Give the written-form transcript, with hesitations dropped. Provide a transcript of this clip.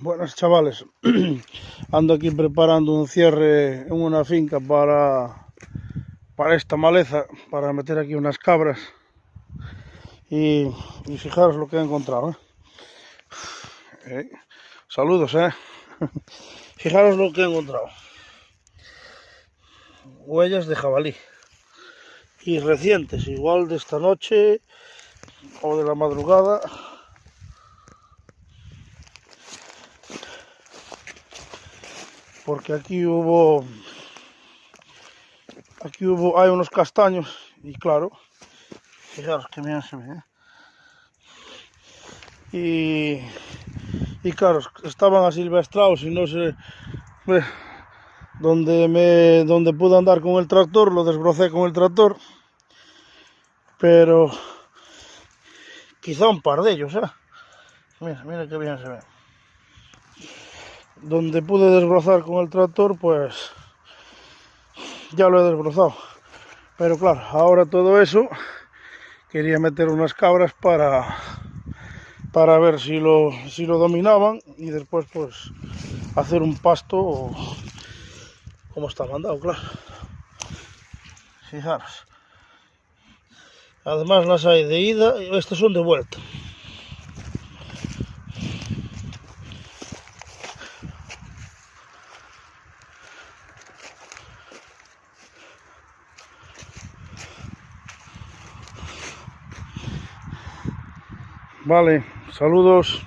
Buenas chavales, ando aquí preparando un cierre en una finca para esta maleza, para meter aquí unas cabras y fijaros lo que he encontrado. Saludos, fijaros lo que he encontrado, huellas de jabalí y recientes, igual de esta noche o de la madrugada. Porque hay unos castaños y claro, fijaros que bien se ve, y claro, estaban asilvestrados y no sé donde pude andar con el tractor, lo desbrocé con el tractor, pero quizá un par de ellos, mira que bien se ve. Donde pude desbrozar con el tractor, pues ya lo he desbrozado. Pero claro, ahora todo eso, quería meter unas cabras para ver si lo dominaban y después pues hacer un pasto como está mandado, claro. Fijaros. Además las hay de ida y estas son de vuelta. Vale, saludos.